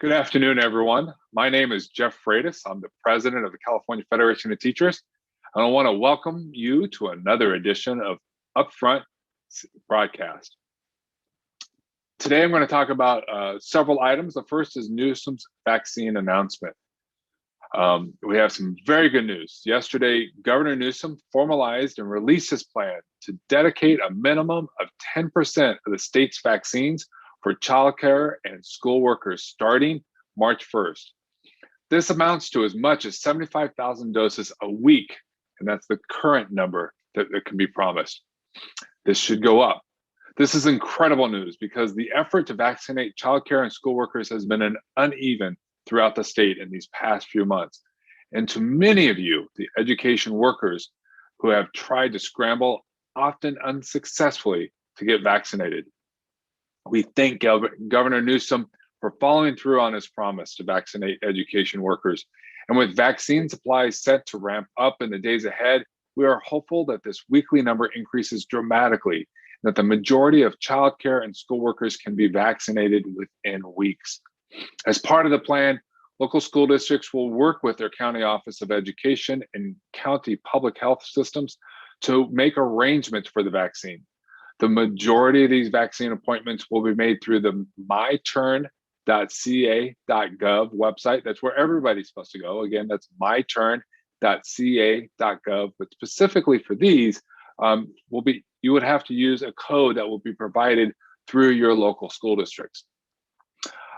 Good afternoon, everyone. My name is Jeff Freitas. I'm the president of the California Federation of Teachers. And I want to welcome you to another edition of Upfront Broadcast. Today, I'm going to talk about several items. The first is Newsom's vaccine announcement. We have some very good news. Yesterday, Governor Newsom formalized and released his plan to dedicate a minimum of 10% of the state's vaccines for childcare and school workers starting March 1st. This amounts to as much as 75,000 doses a week, and that's the current number that can be promised. This should go up. This is incredible news because the effort to vaccinate childcare and school workers has been uneven throughout the state in these past few months. And to many of you, the education workers who have tried to scramble, often unsuccessfully, to get vaccinated. We thank Governor Newsom for following through on his promise to vaccinate education workers. And with vaccine supplies set to ramp up in the days ahead, we are hopeful that this weekly number increases dramatically, and that the majority of childcare and school workers can be vaccinated within weeks. As part of the plan, local school districts will work with their county office of education and county public health systems to make arrangements for the vaccine. The majority of these vaccine appointments will be made through the myturn.ca.gov website. That's where everybody's supposed to go. Again, that's myturn.ca.gov. But specifically for these, you would have to use a code that will be provided through your local school districts.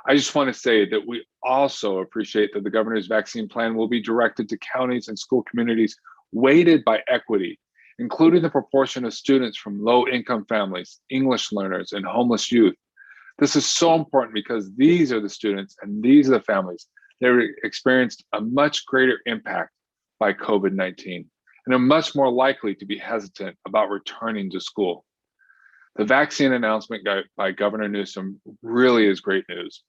I just want to say that we also appreciate that the governor's vaccine plan will be directed to counties and school communities weighted by equity, including the proportion of students from low-income families, English learners, and homeless youth. This is so important because these are the students and these are the families that experienced a much greater impact by COVID-19 and are much more likely to be hesitant about returning to school. The vaccine announcement by Governor Newsom really is great news.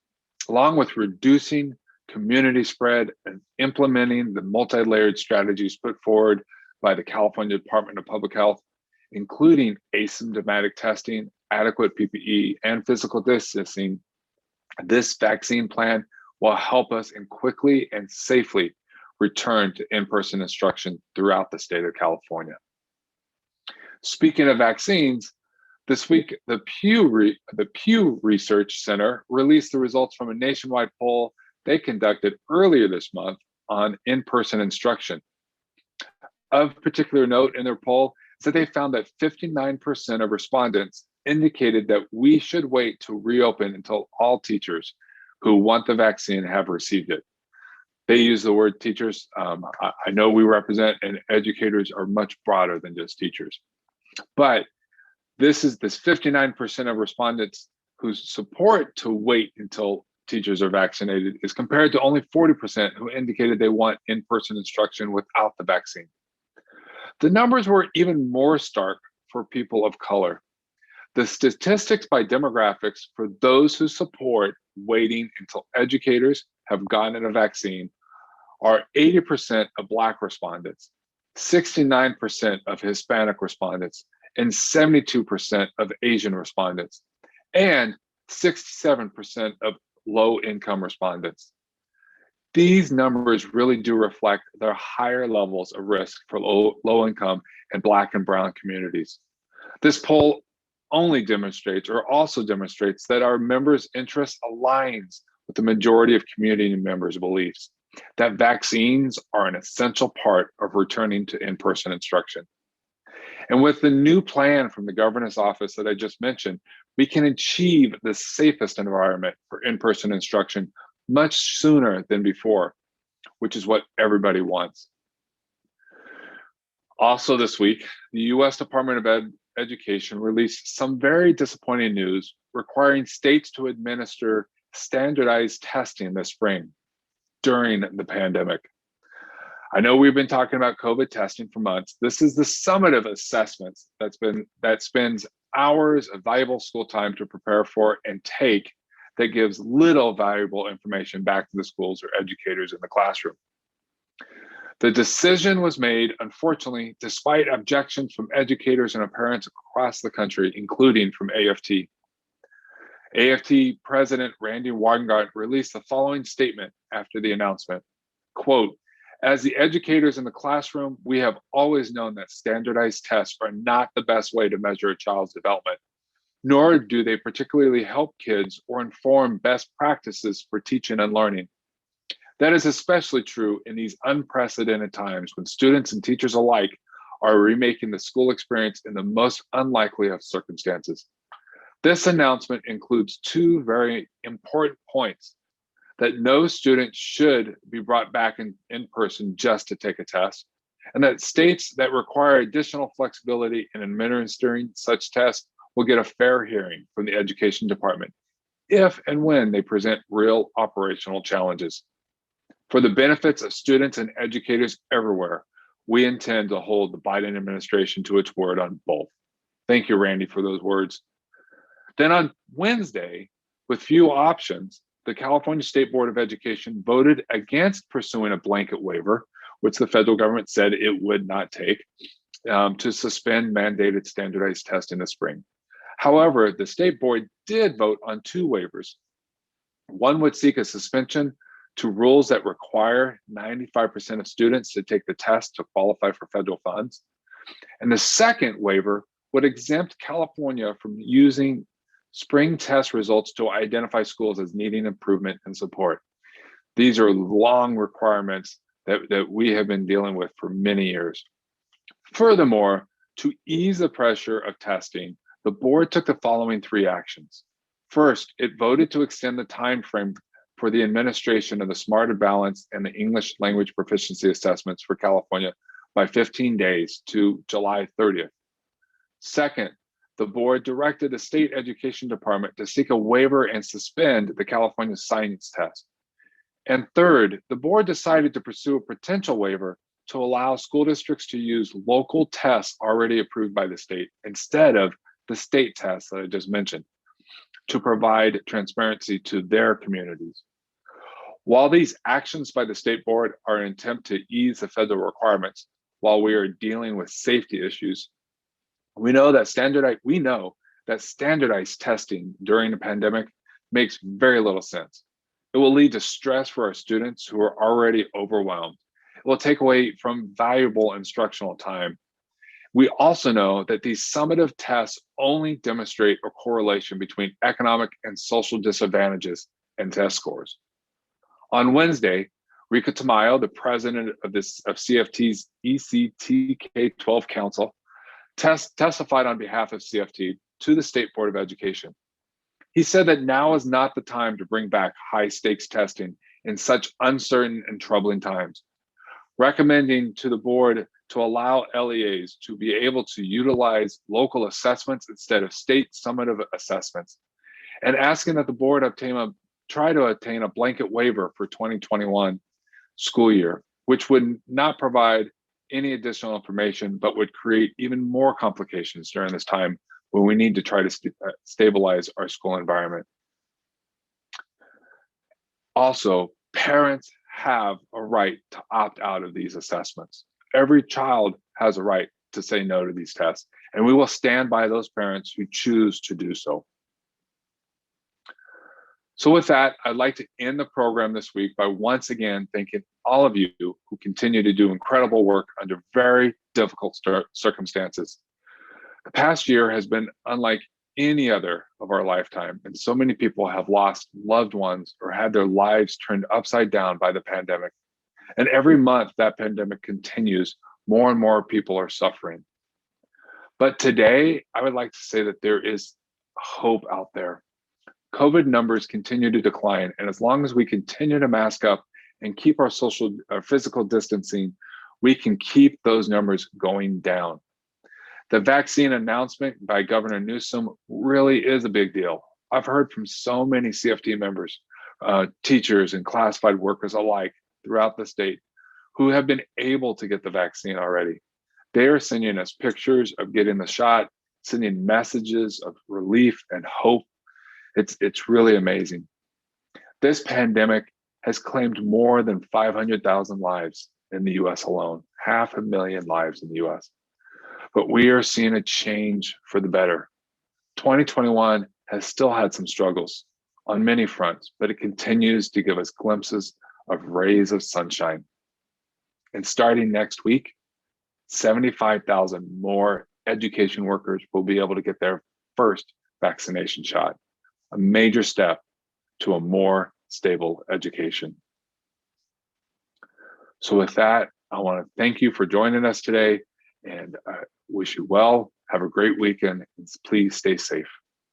Along with reducing community spread and implementing the multi-layered strategies put forward by the California Department of Public Health, including asymptomatic testing, adequate PPE, and physical distancing, this vaccine plan will help us quickly and safely return to in-person instruction throughout the state of California. Speaking of vaccines, this week, the Pew Research Center released the results from a nationwide poll they conducted earlier this month on in-person instruction. Of particular note in their poll is that they found that 59% of respondents indicated that we should wait to reopen until all teachers who want the vaccine have received it. They use the word teachers. I know we represent, and educators are much broader than just teachers. But this 59% of respondents who support to wait until teachers are vaccinated is compared to only 40% who indicated they want in-person instruction without the vaccine. The numbers were even more stark for people of color. The statistics by demographics for those who support waiting until educators have gotten a vaccine are 80% of Black respondents, 69% of Hispanic respondents, and 72% of Asian respondents, and 67% of low-income respondents. These numbers really do reflect their higher levels of risk for low-income and Black and brown communities. This poll also demonstrates that our members' interest aligns with the majority of community members' beliefs, that vaccines are an essential part of returning to in-person instruction. And with the new plan from the governor's office that I just mentioned, we can achieve the safest environment for in-person instruction much sooner than before, which is what everybody wants. Also this week, the U.S. Department of Education released some very disappointing news requiring states to administer standardized testing this spring during the pandemic. I know we've been talking about COVID testing for months. This is the summative assessments that spends hours of valuable school time to prepare for and take that gives little valuable information back to the schools or educators in the classroom. The decision was made, unfortunately, despite objections from educators and parents across the country, including from AFT. AFT President Randy Weingart released the following statement after the announcement, quote, "As the educators in the classroom, we have always known that standardized tests are not the best way to measure a child's development, nor do they particularly help kids or inform best practices for teaching and learning. That is especially true in these unprecedented times when students and teachers alike are remaking the school experience in the most unlikely of circumstances. This announcement includes two very important points: that no student should be brought back in person just to take a test, and that states that require additional flexibility in administering such tests will get a fair hearing from the Education Department if and when they present real operational challenges. For the benefits of students and educators everywhere, we intend to hold the Biden administration to its word on both." Thank you, Randy, for those words. Then on Wednesday, with few options, the California State Board of Education voted against pursuing a blanket waiver, which the federal government said it would not take, to suspend mandated standardized tests in the spring. However, the state board did vote on two waivers. One would seek a suspension to rules that require 95% of students to take the test to qualify for federal funds. And the second waiver would exempt California from using spring test results to identify schools as needing improvement and support. These are long requirements that we have been dealing with for many years. Furthermore, to ease the pressure of testing, the board took the following three actions. First, it voted to extend the time frame for the administration of the Smarter Balance and the English language proficiency assessments for California by 15 days to July 30th. Second, the board directed the state education department to seek a waiver and suspend the California science test. And third, the board decided to pursue a potential waiver to allow school districts to use local tests already approved by the state instead of the state tests that I just mentioned, to provide transparency to their communities. While these actions by the state board are an attempt to ease the federal requirements while we are dealing with safety issues, we know that standardized testing during the pandemic makes very little sense. It will lead to stress for our students who are already overwhelmed. It will take away from valuable instructional time. We also know that these summative tests only demonstrate a correlation between economic and social disadvantages and test scores. On Wednesday, Rika Tamayo, the president of CFT's ECTK-12 Council, testified on behalf of CFT to the State Board of Education. He said that now is not the time to bring back high-stakes testing in such uncertain and troubling times, recommending to the board to allow LEAs to be able to utilize local assessments instead of state summative assessments, and asking that the board try to obtain a blanket waiver for 2021 school year, which would not provide any additional information, but would create even more complications during this time when we need to try to stabilize our school environment. Also, parents have a right to opt out of these assessments. Every child has a right to say no to these tests, and we will stand by those parents who choose to do so. So with that, I'd like to end the program this week by once again thanking all of you who continue to do incredible work under very difficult circumstances. The past year has been unlike any other of our lifetime, and so many people have lost loved ones or had their lives turned upside down by the pandemic. And every month that pandemic continues, more and more people are suffering. But today, I would like to say that there is hope out there. COVID numbers continue to decline, and as long as we continue to mask up and keep our physical distancing, we can keep those numbers going down. The vaccine announcement by Governor Newsom really is a big deal. I've heard from so many CFT members, teachers and classified workers alike throughout the state who have been able to get the vaccine already. They are sending us pictures of getting the shot, sending messages of relief and hope. It's really amazing. This pandemic has claimed more than 500,000 lives in the US alone, 500,000 lives in the US. But we are seeing a change for the better. 2021 has still had some struggles on many fronts, but it continues to give us glimpses of rays of sunshine. And starting next week, 75,000 more education workers will be able to get their first vaccination shot, a major step to a more stable education. So with that, I want to thank you for joining us today, and I wish you well. Have a great weekend, and please stay safe.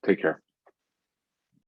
Take care.